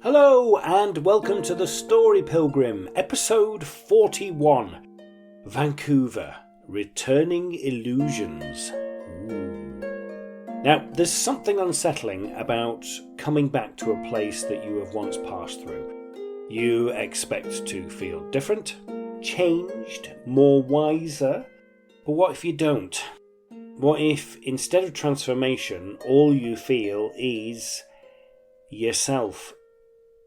Hello and welcome to the Story Pilgrim, episode 41, Vancouver, Returning Illusions. Ooh. Now, there's something unsettling about coming back to a place that you have once passed through. You expect to feel different, changed, more wiser, but what if you don't? What if, instead of transformation, all you feel is yourself?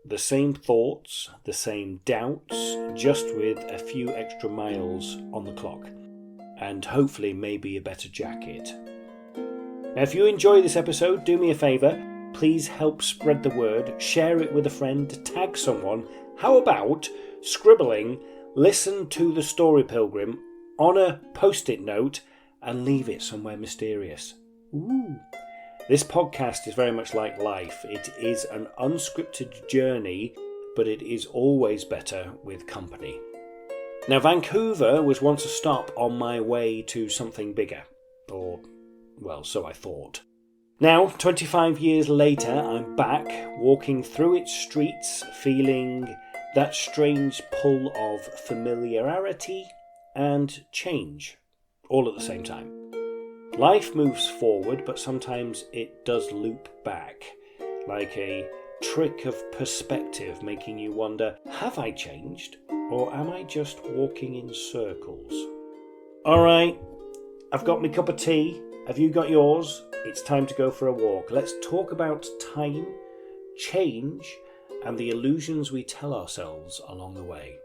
The same thoughts, the same doubts, just with a few extra miles on the clock. And hopefully maybe a better jacket. Now if you enjoy this episode, do me a favour. Please help spread the word, share it with a friend, tag someone. How about scribbling, listen to the Story Pilgrim on a post-it note and leave it somewhere mysterious. Ooh. This podcast is very much like life. It is an unscripted journey, but it is always better with company. Now, Vancouver was once a stop on my way to something bigger. Or, well, so I thought. Now, 25 years later, I'm back, walking through its streets, feeling that strange pull of familiarity and change, all at the same time. Life moves forward, but sometimes it does loop back, like a trick of perspective, making you wonder, have I changed, or am I just walking in circles? Alright, I've got my cup of tea. Have you got yours? It's time to go for a walk. Let's talk about time, change, and the illusions we tell ourselves along the way.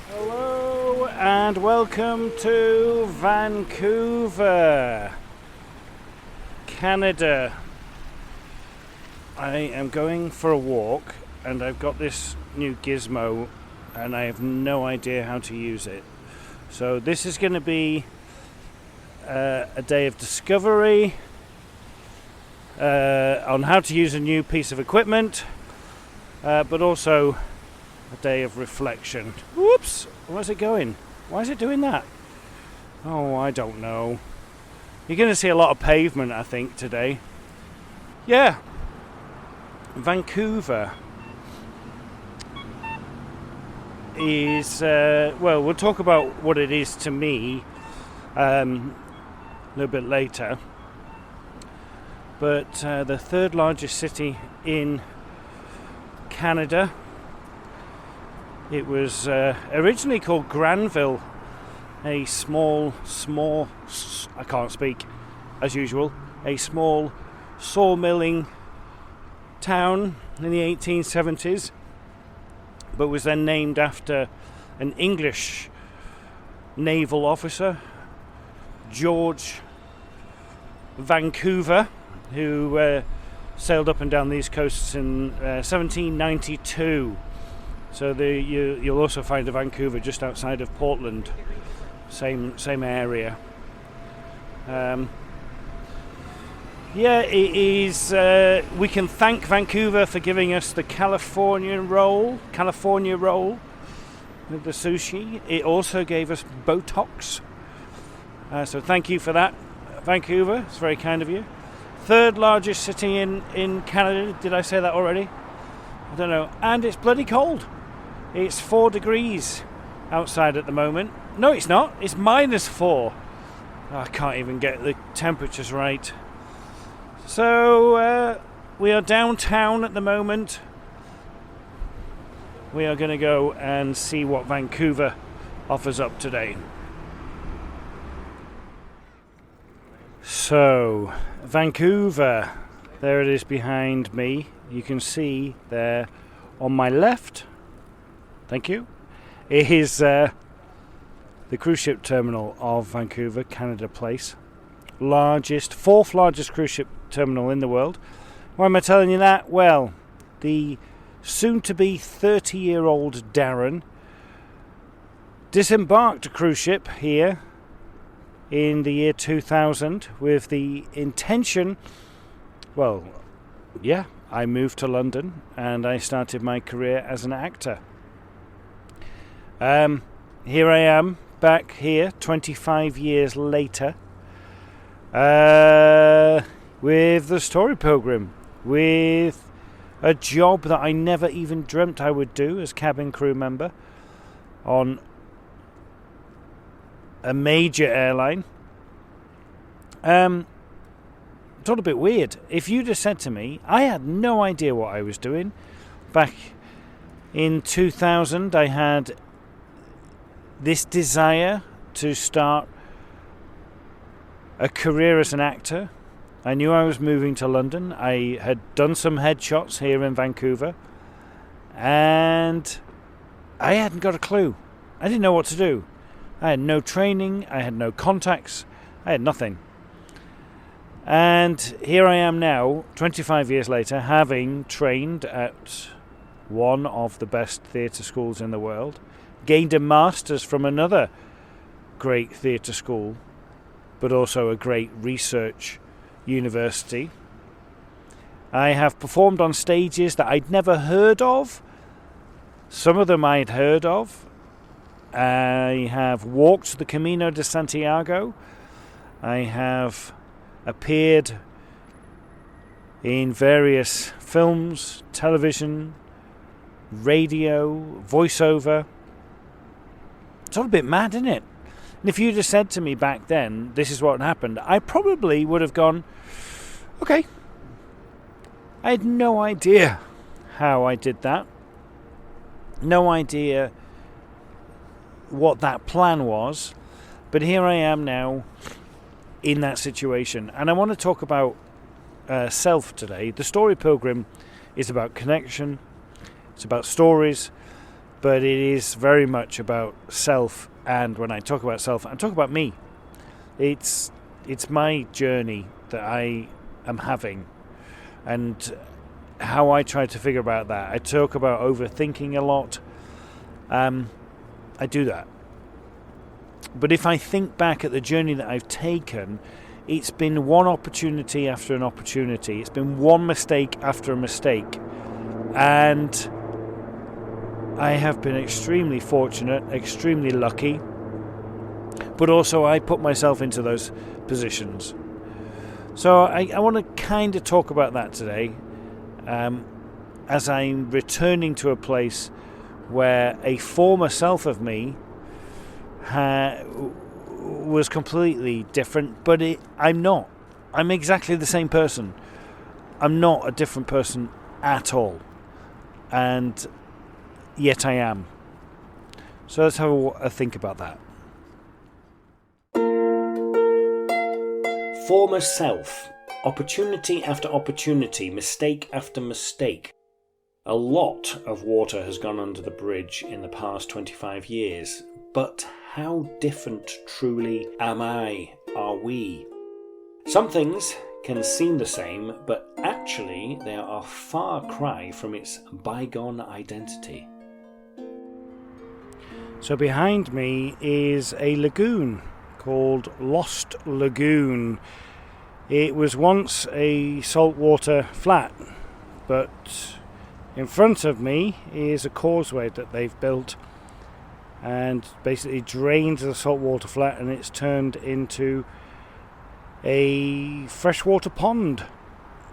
Hello and welcome to Vancouver, Canada. I am going for a walk and I've got this new gizmo and I have no idea how to use it. So this is going to be a day of discovery on how to use a new piece of equipment, but also a day of reflection. Whoops! Where's it going? Why is it doing that? Oh, I don't know. You're going to see a lot of pavement, I think, today. Yeah. Vancouver is, well, we'll talk about what it is to me a little bit later. But the third largest city in Canada. It was originally called Granville, a small, I can't speak, as usual, a small sawmilling town in the 1870s, but was then named after an English naval officer, George Vancouver, who sailed up and down these coasts in 1792. So you'll also find a Vancouver just outside of Portland, same area. It is. We can thank Vancouver for giving us the California roll with the sushi. It also gave us Botox. So thank you for that, Vancouver. It's very kind of you. Third largest city in Canada. Did I say that already? I don't know. And it's bloody cold. It's 4 degrees outside at the moment. No, it's not. It's -4. I can't even get the temperatures right. So, we are downtown at the moment. We are going to go and see what Vancouver offers up today. So, Vancouver. There it is behind me. You can see there on my left. Thank you. It is the cruise ship terminal of Vancouver, Canada Place. Fourth largest cruise ship terminal in the world. Why am I telling you that? Well, the soon-to-be 30-year-old Darren disembarked a cruise ship here in the year 2000 with the intention, I moved to London and I started my career as an actor. Here I am, back here, 25 years later, with the Story Pilgrim. with a job that I never even dreamt I would do as cabin crew member on a major airline. It's all a bit weird. If you'd have said to me, I had no idea what I was doing. Back in 2000, I had this desire to start a career as an actor. I knew I was moving to London. I had done some headshots here in Vancouver, and I hadn't got a clue. I didn't know what to do. I had no training. I had no contacts. I had nothing. And here I am now, 25 years later, having trained at one of the best theatre schools in the world, gained a master's from another great theatre school, but also a great research university. I have performed on stages that I'd never heard of. Some of them I'd heard of. I have walked the Camino de Santiago. I have appeared in various films, television, radio, voiceover. It's all a bit mad, isn't it? And if you'd have said to me back then, this is what happened, I probably would have gone, okay. I had no idea how I did that. No idea what that plan was. But here I am now in that situation. And I want to talk about self today. The Story Pilgrim is about connection. It's about stories. But it is very much about self. And when I talk about self, I talk about me. It's my journey that I am having. And how I try to figure about that. I talk about overthinking a lot. I do that. But if I think back at the journey that I've taken, it's been one opportunity after an opportunity. It's been one mistake after a mistake. And I have been extremely fortunate, extremely lucky. But also I put myself into those positions. So I want to kind of talk about that today. As I'm returning to a place where a former self of me was completely different, but I'm not. I'm exactly the same person. I'm not a different person at all. And yet I am. So let's have a think about that. Former self. Opportunity after opportunity, mistake after mistake. A lot of water has gone under the bridge in the past 25 years, but how different truly are we? Some things can seem the same, but actually they are a far cry from its bygone identity. So behind me is a lagoon called Lost Lagoon. It was once a saltwater flat, but in front of me is a causeway that they've built and basically drains the saltwater flat, and it's turned into a freshwater pond.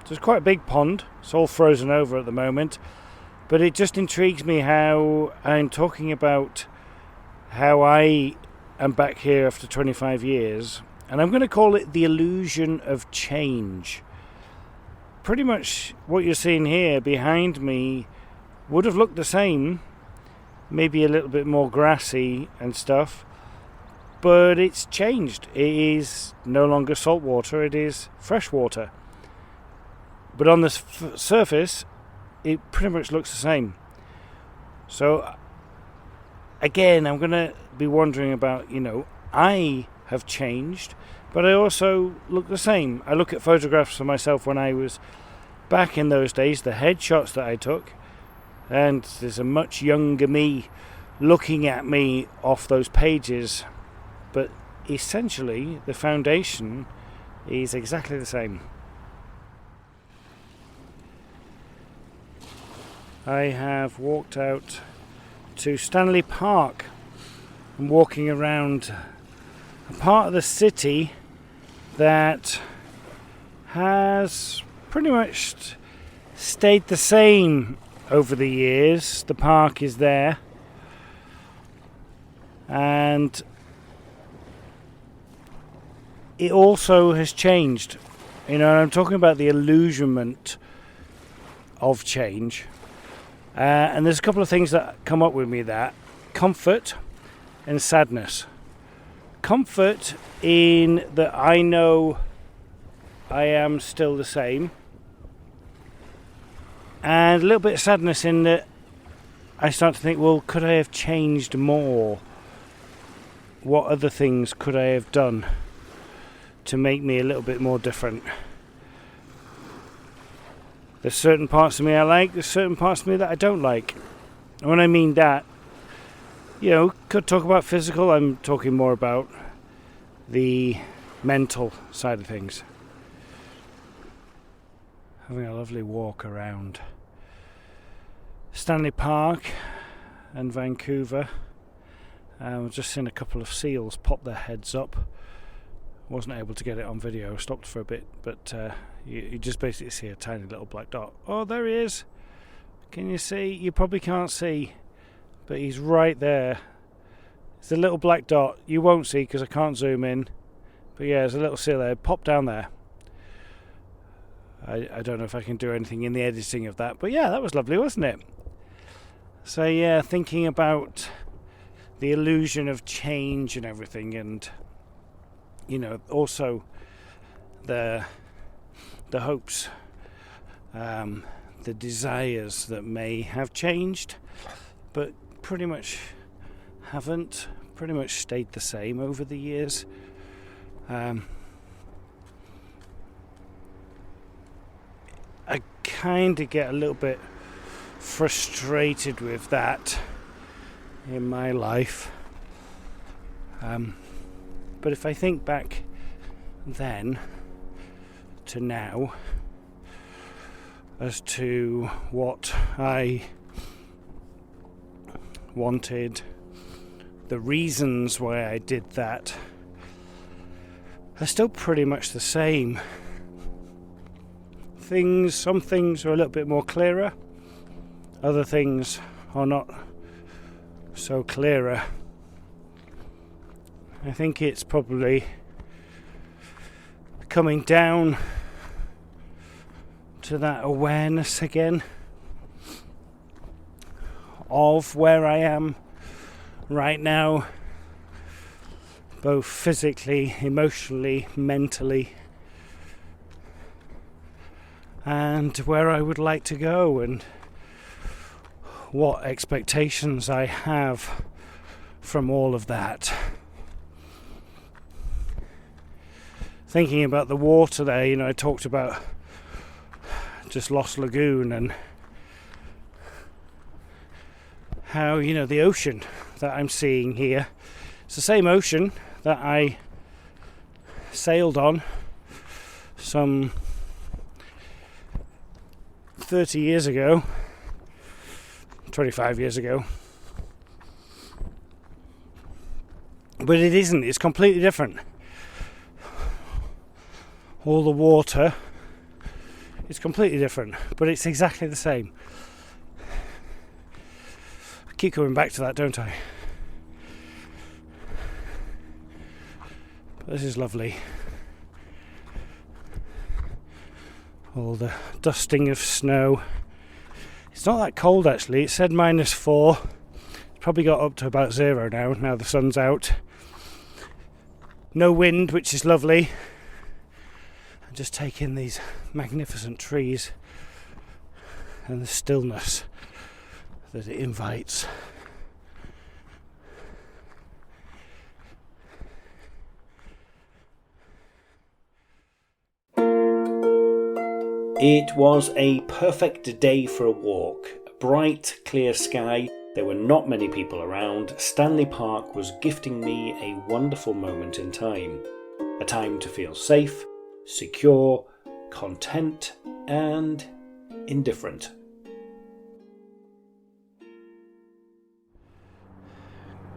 So it's quite a big pond. It's all frozen over at the moment, but it just intrigues me how I'm talking about how I am back here after 25 years. And I'm going to call it the illusion of change. Pretty much what you're seeing here behind me would have looked the same, maybe a little bit more grassy and stuff, but it's changed. It is no longer salt water, it is fresh water. But on the surface, it pretty much looks the same. So, again, I'm going to be wondering about, I have changed, but I also look the same. I look at photographs of myself when I was back in those days, the headshots that I took, and there's a much younger me looking at me off those pages, but essentially the foundation is exactly the same. I have walked out to Stanley Park. I'm walking around a part of the city that has pretty much stayed the same over the years. The park is there, and it also has changed. I'm talking about the illusionment of change, and there's a couple of things that come up with me: that comfort and sadness. Comfort in that I know I am still the same, and a little bit of sadness in that I start to think, well, could I have changed more? What other things could I have done to make me a little bit more different? There's certain parts of me I like, there's certain parts of me that I don't like. And when I mean that, could talk about physical, I'm talking more about the mental side of things. Having a lovely walk around Stanley Park and Vancouver. I've just seen a couple of seals pop their heads up. Wasn't able to get it on video, stopped for a bit, but you just basically see a tiny little black dot. Oh, there he is. Can you see? You probably can't see, but he's right there. It's a little black dot. You won't see because I can't zoom in, but yeah, there's a little seal there. Pop down there. I don't know if I can do anything in the editing of that, but yeah, that was lovely, wasn't it? So yeah, thinking about the illusion of change and everything, and also the hopes, the desires that may have changed, but pretty much haven't, pretty much stayed the same over the years. I kind of get a little bit frustrated with that in my life. But if I think back then to now as to what I wanted, the reasons why I did that are still pretty much the same. Some things are a little bit more clearer, other things are not so clearer. I think it's probably coming down to that awareness again of where I am right now, both physically, emotionally, mentally, and where I would like to go and what expectations I have from all of that. Thinking about the water there, I talked about just Lost Lagoon and how, the ocean that I'm seeing here, it's the same ocean that I sailed on some 30 years ago, 25 years ago. But it isn't, it's completely different. All the water is completely different, but it's exactly the same. I keep coming back to that, don't I? But this is lovely. All the dusting of snow. It's not that cold actually, it said -4. It's probably got up to about 0 now the sun's out. No wind, which is lovely. And just take in these magnificent trees and the stillness that it invites. It was a perfect day for a walk. A bright, clear sky. There were not many people around. Stanley Park was gifting me a wonderful moment in time. A time to feel safe, secure, content, and indifferent.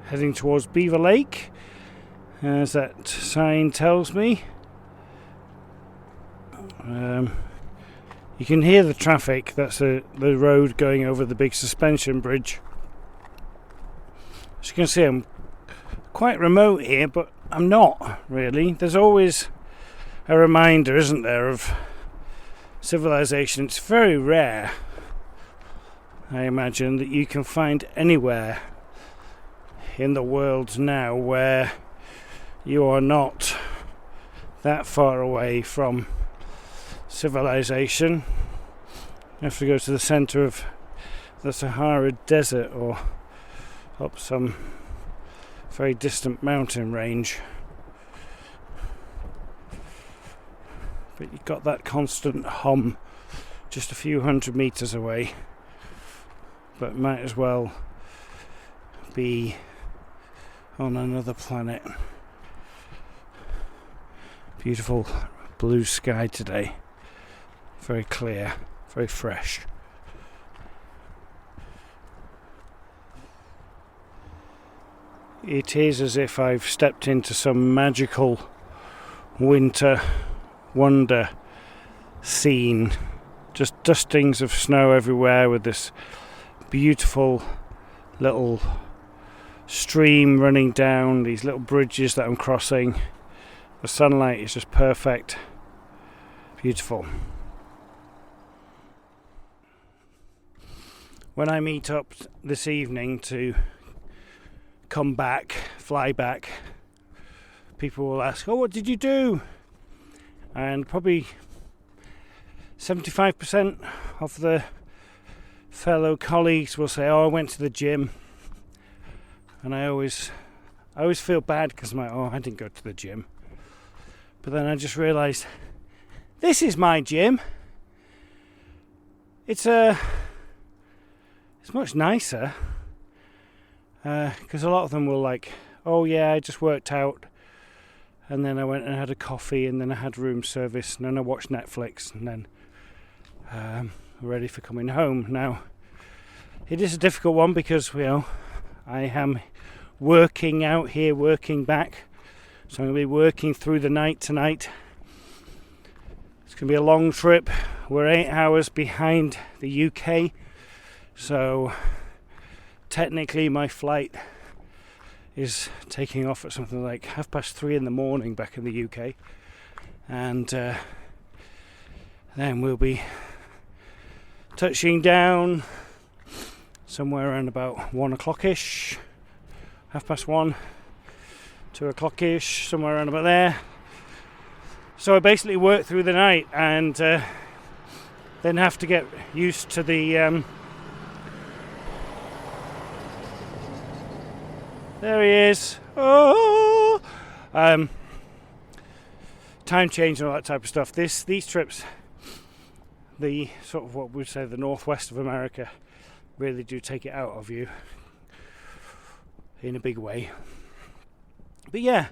Heading towards Beaver Lake, as that sign tells me. You can hear the traffic. That's the road going over the big suspension bridge. As you can see, I'm quite remote here, but I'm not really. There's always a reminder, isn't there, of civilization. It's very rare, I imagine, that you can find anywhere in the world now where you are not that far away from civilization. You have to go to the centre of the Sahara Desert or up some very distant mountain range. But you've got that constant hum just a few hundred metres away. But might as well be on another planet. Beautiful blue sky today. Very clear, very fresh. It is as if I've stepped into some magical winter wonder scene. Just dustings of snow everywhere with this beautiful little stream running down, these little bridges that I'm crossing. The sunlight is just perfect. Beautiful. When I meet up this evening to fly back, people will ask, "Oh, what did you do?" And probably 75% of the fellow colleagues will say, "Oh, I went to the gym." And I always feel bad because I'm like, "Oh, I didn't go to the gym." But then I just realised, this is my gym. It's much nicer. Because a lot of them will like, "Oh yeah, I just worked out, and then I went and had a coffee, and then I had room service, and then I watched Netflix, and then ready for coming home." Now, it is a difficult one because, I am working out here, working back, so I'm going to be working through the night tonight. It's going to be a long trip. We're 8 hours behind the UK, so technically my flight is taking off at something like 3:30 in the morning back in the UK, and then we'll be touching down somewhere around about 1 o'clock-ish, 1:30, 2 o'clock-ish, somewhere around about there. So I basically work through the night and then have to get used to the there he is. Oh, time change and all that type of stuff. These trips, the sort of what we'd say the northwest of America, really do take it out of you in a big way. But yeah,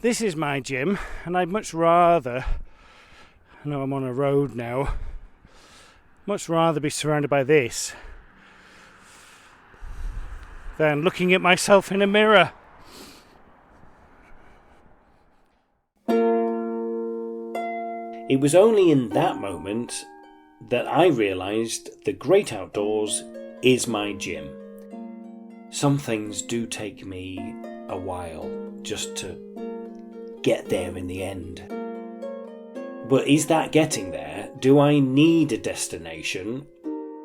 this is my gym, and I'd much rather, I know I'm on a road now, much rather be surrounded by this than looking at myself in a mirror. It was only in that moment that I realised the great outdoors is my gym. Some things do take me a while just to get there in the end. But is that getting there? Do I need a destination?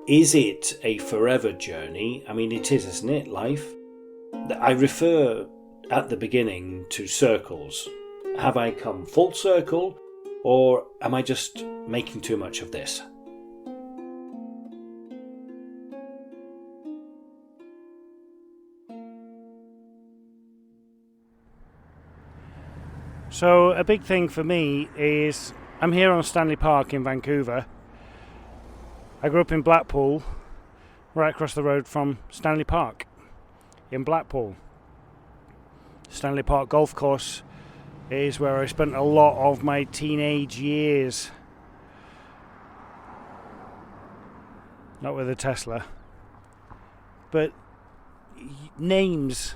Is it a forever journey? I mean, it is, isn't it, life? I refer at the beginning to circles. Have I come full circle, or am I just making too much of this? So a big thing for me is I'm here on Stanley Park in Vancouver. I grew up in Blackpool, right across the road from Stanley Park in Blackpool. Stanley Park Golf Course is where I spent a lot of my teenage years. Not with a Tesla, but names,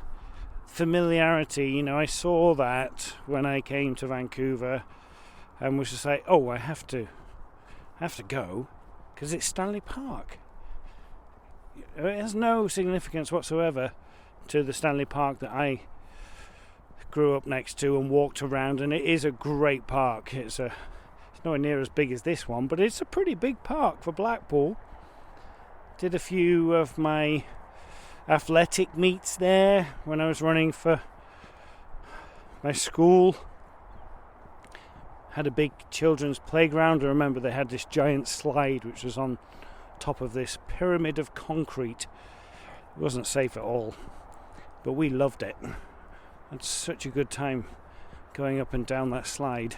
familiarity. I saw that when I came to Vancouver and was just like, oh, I have to I have to go because it's Stanley Park. It has no significance whatsoever to the Stanley Park that I grew up next to and walked around, and it is a great park. It's nowhere near as big as this one, but it's a pretty big park for Blackpool. Did a few of my athletic meets there when I was running for my school. Had a big children's playground. I remember they had this giant slide which was on top of this pyramid of concrete. It wasn't safe at all, but we loved it. Had such a good time going up and down that slide.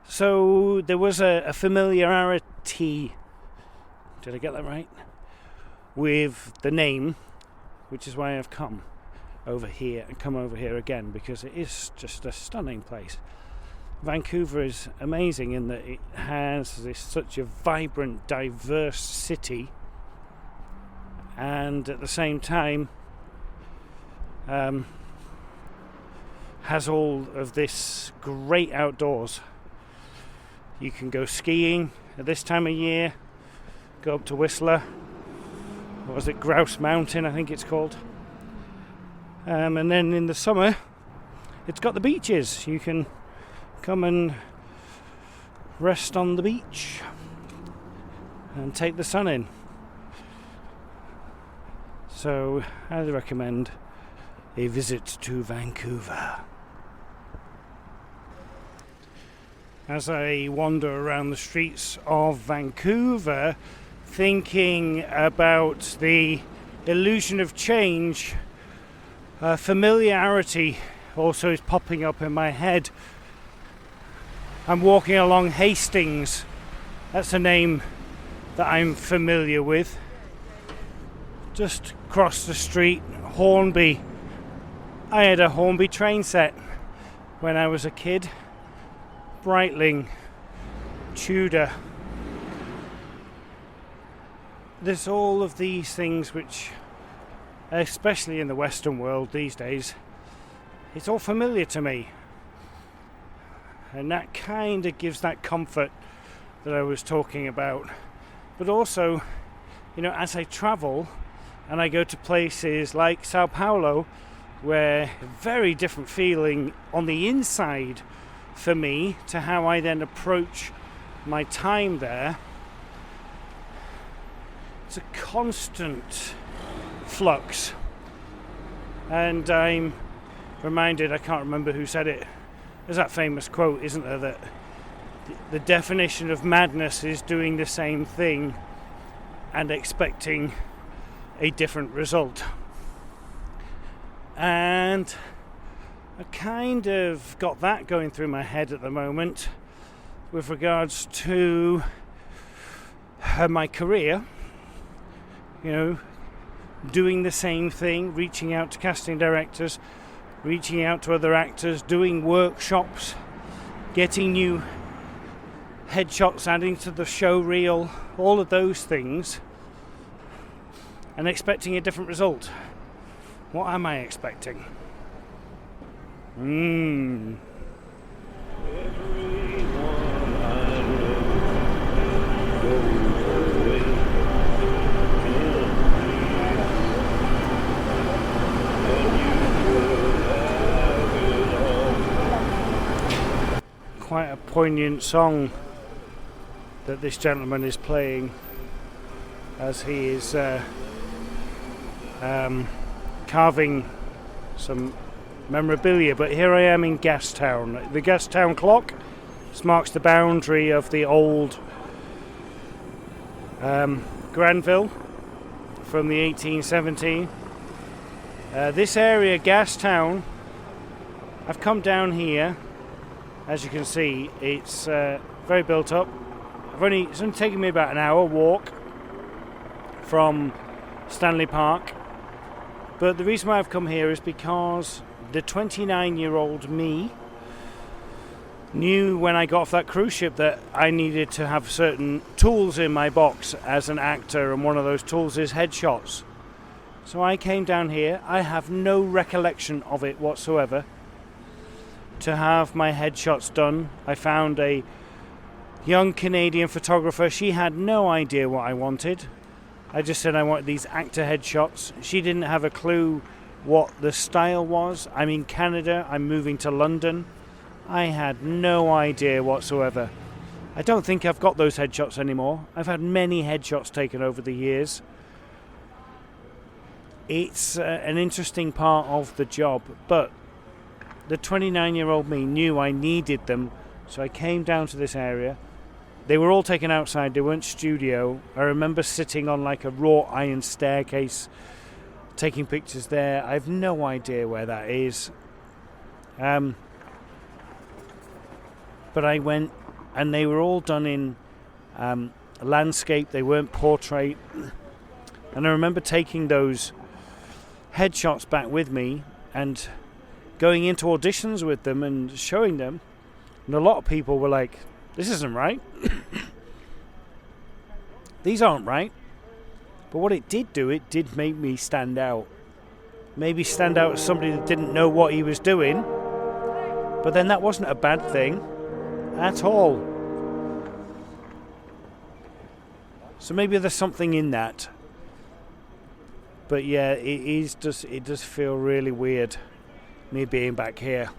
So there was a familiarity, did I get that right, with the name, which is why I've come over here and come over here again, because it is just a stunning place. Vancouver is amazing in that it has such a vibrant, diverse city, and at the same time has all of this great outdoors. You can go skiing at this time of year, go up to Whistler, what was it, Grouse Mountain I think it's called, and then in the summer it's got the beaches. You can come and rest on the beach and take the sun in. So I'd recommend a visit to Vancouver. As I wander around the streets of Vancouver, thinking about the illusion of change, familiarity also is popping up in my head. I'm walking along Hastings. That's a name that I'm familiar with. Just across the street, Hornby. I had a Hornby train set when I was a kid. Breitling, Tudor. There's all of these things which, especially in the Western world these days, it's all familiar to me. And that kind of gives that comfort that I was talking about. But also, as I travel and I go to places like Sao Paulo, where a very different feeling on the inside for me to how I then approach my time there. It's a constant flux. And I'm reminded, I can't remember who said it, there's that famous quote, isn't there, that the definition of madness is doing the same thing and expecting a different result. And I kind of got that going through my head at the moment with regards to my career, doing the same thing, reaching out to casting directors, reaching out to other actors, doing workshops, getting new headshots, adding to the show reel, all of those things, and expecting a different result. What am I expecting? Quite a poignant song that this gentleman is playing as he is carving some memorabilia. But here I am in Gastown. The Gastown clock. This marks the boundary of the old Granville from the 1817. This area, Gastown, I've come down here. As you can see, it's very built up. It's only taken me about an hour walk from Stanley Park. But the reason why I've come here is because the 29-year-old me knew when I got off that cruise ship that I needed to have certain tools in my box as an actor, and one of those tools is headshots. So I came down here. I have no recollection of it whatsoever. To have my headshots done, I found a young Canadian photographer. She had no idea what I wanted. I just said I wanted these actor headshots. She didn't have a clue what the style was. I'm in Canada. I'm moving to London. I had no idea whatsoever. I don't think I've got those headshots anymore. I've had many headshots taken over the years. It's an interesting part of the job, but the 29-year-old me knew I needed them, so I came down to this area. They were all taken outside. They weren't studio. I remember sitting on like a wrought iron staircase, taking pictures there. I have no idea where that is. But I went, and they were all done in landscape. They weren't portrait. And I remember taking those headshots back with me and going into auditions with them and showing them. And a lot of people were like, this isn't right. These aren't right. But what it did make me stand out. Maybe stand out as somebody that didn't know what he was doing. But then that wasn't a bad thing at all. So maybe there's something in that. But yeah, it does feel really weird, me being back here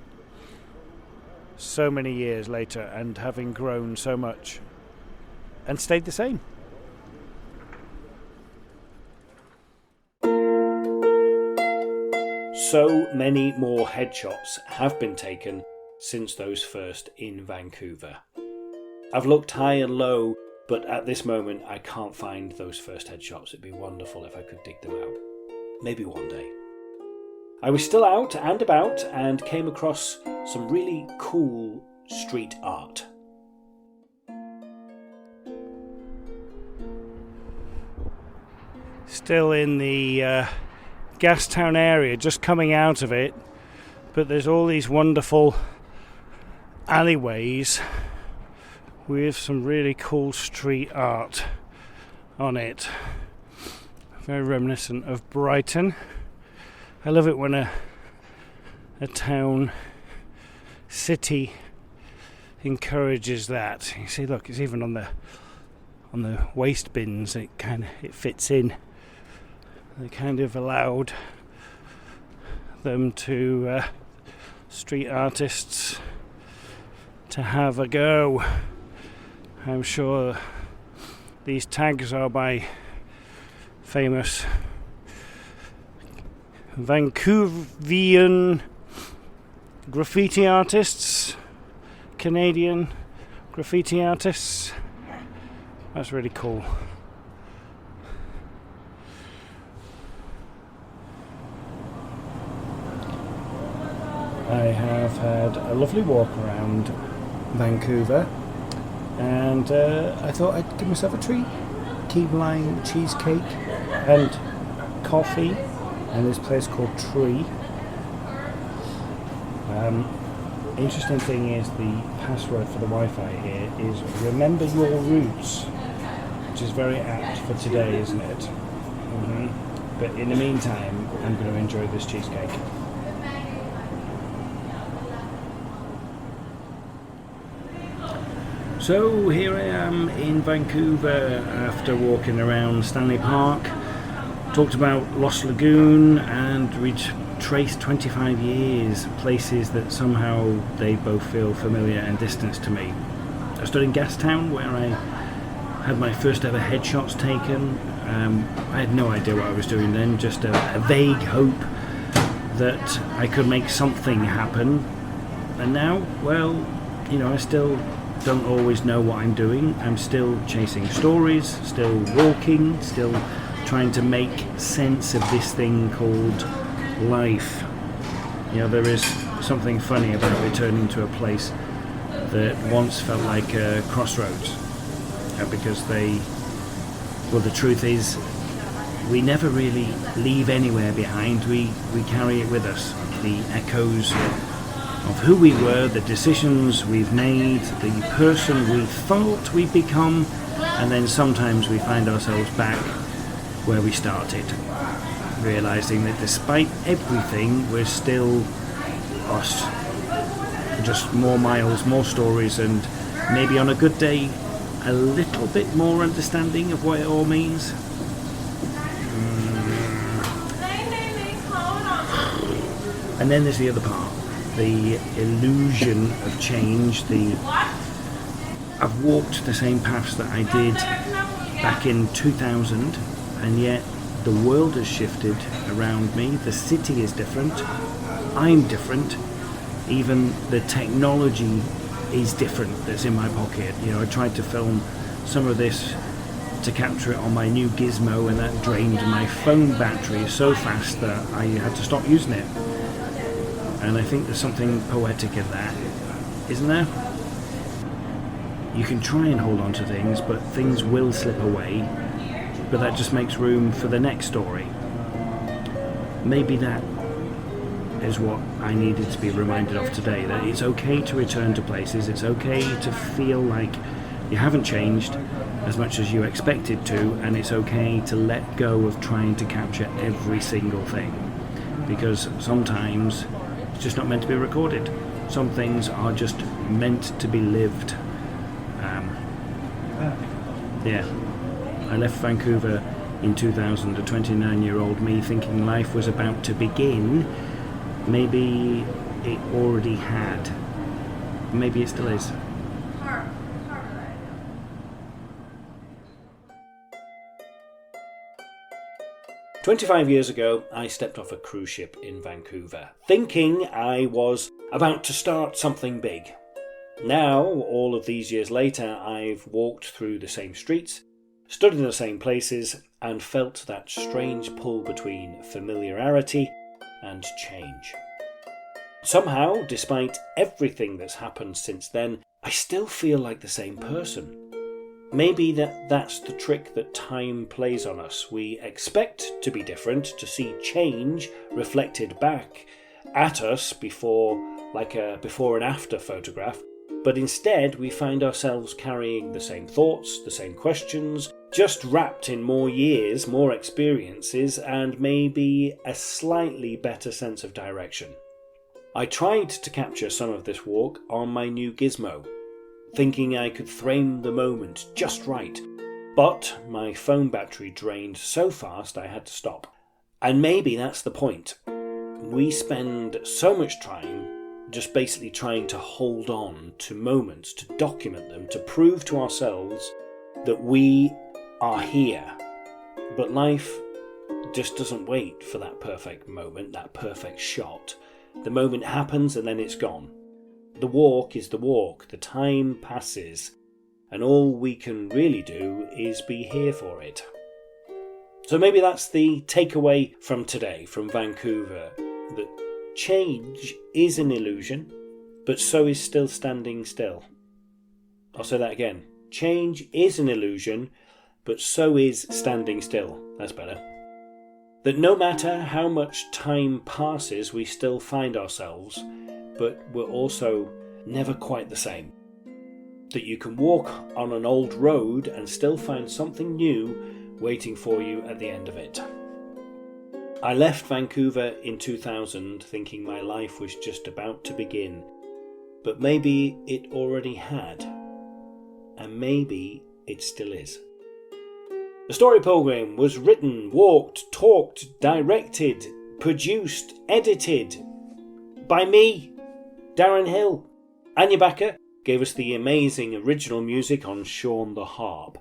so many years later and having grown so much and stayed the same. So many more headshots have been taken since those first in Vancouver. I've looked high and low, but at this moment I can't find those first headshots. It'd be wonderful if I could dig them out. Maybe one day. I was still out and about and came across some really cool street art. Still in the Gastown area, just coming out of it, but there's all these wonderful alleyways with some really cool street art on it. Very reminiscent of Brighton. I love it when a town, city encourages that. You see, look, it's even on the waste bins. It fits in. They kind of allowed them to street artists to have a go. I'm sure these tags are by famous Vancouvian graffiti artists, Canadian graffiti artists. That's really cool. I have had a lovely walk around Vancouver, and I thought I'd give myself a treat. Key lime cheesecake and coffee, and this place called Tree. Interesting thing is the password for the Wi-Fi here is remember your roots, which is very apt for today, isn't it? But in the meantime, I'm going to enjoy this cheesecake. So here I am in Vancouver after walking around Stanley Park. Talked about Lost Lagoon and retraced 25 years, places that somehow they both feel familiar and distant to me. I stood in Gastown where I had my first ever headshots taken. I had no idea what I was doing then, just a vague hope that I could make something happen. And now, well, I still don't always know what I'm doing. I'm still chasing stories, still walking, still trying to make sense of this thing called life. There is something funny about returning to a place that once felt like a crossroads, because the truth is we never really leave anywhere behind. We carry it with us, the echoes of who we were, the decisions we've made, the person we thought we'd become, and then sometimes we find ourselves back where we started, realizing that despite everything, we're still us. Just more miles, more stories, and Maybe on a good day, a little bit more understanding of what it all means. And then there's the other part, the illusion of change. I've walked the same paths that I did back in 2000, and yet the world has shifted around me. The city is different. I'm different. Even the technology is different that's in my pocket. I tried to film some of this to capture it on my new gizmo, and that drained my phone battery so fast that I had to stop using it. And I think there's something poetic in that, isn't there? You can try and hold on to things, but things will slip away. But that just makes room for the next story. Maybe that is what I needed to be reminded of today, that it's okay to return to places, it's okay to feel like you haven't changed as much as you expected to, and it's okay to let go of trying to capture every single thing. Because sometimes it's just not meant to be recorded. Some things are just meant to be lived. I left Vancouver in 2000, a 29-year-old me, thinking life was about to begin. Maybe it already had. Maybe it still is. 25 years ago, I stepped off a cruise ship in Vancouver, thinking I was about to start something big. Now, all of these years later, I've walked through the same streets, stood in the same places, and felt that strange pull between familiarity and change. Somehow, despite everything that's happened since then, I still feel like the same person. Maybe that's the trick that time plays on us. We expect to be different, to see change reflected back at us like a before and after photograph, but instead we find ourselves carrying the same thoughts, the same questions, just wrapped in more years, more experiences, and maybe a slightly better sense of direction. I tried to capture some of this walk on my new gizmo, thinking I could frame the moment just right, but my phone battery drained so fast I had to stop. And maybe that's the point. We spend so much time just basically trying to hold on to moments, to document them, to prove to ourselves that we are here. But life just doesn't wait for that perfect moment, that perfect shot. The moment happens and then it's gone. The walk is the walk, the time passes, and all we can really do is be here for it. So maybe that's the takeaway from today, from Vancouver, that change is an illusion, but so is still standing still. I'll say that again. Change is an illusion, but so is standing still. That's better. That no matter how much time passes, we still find ourselves, but we're also never quite the same. That you can walk on an old road and still find something new waiting for you at the end of it. I left Vancouver in 2000 thinking my life was just about to begin, but maybe it already had, and maybe it still is. The Story Pilgrim was written, walked, talked, directed, produced, edited by me, Darren Hill. Anya Backer gave us the amazing original music on Sean the Harp.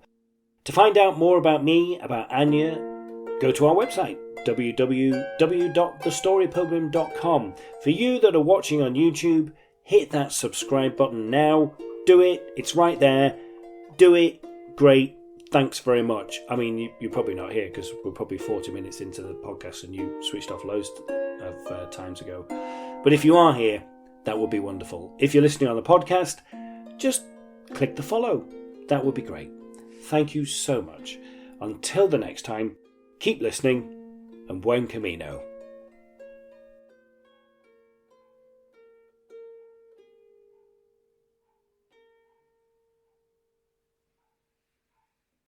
To find out more about me, about Anya, go to our website, www.thestorypilgrim.com. For you that are watching on YouTube, hit that subscribe button now. Do it. It's right there. Do it. Great. Thanks very much. I mean, you're probably not here because we're probably 40 minutes into the podcast and you switched off loads of times ago. But if you are here, that would be wonderful. If you're listening on the podcast, just click the follow. That would be great. Thank you so much. Until the next time, keep listening and buen camino.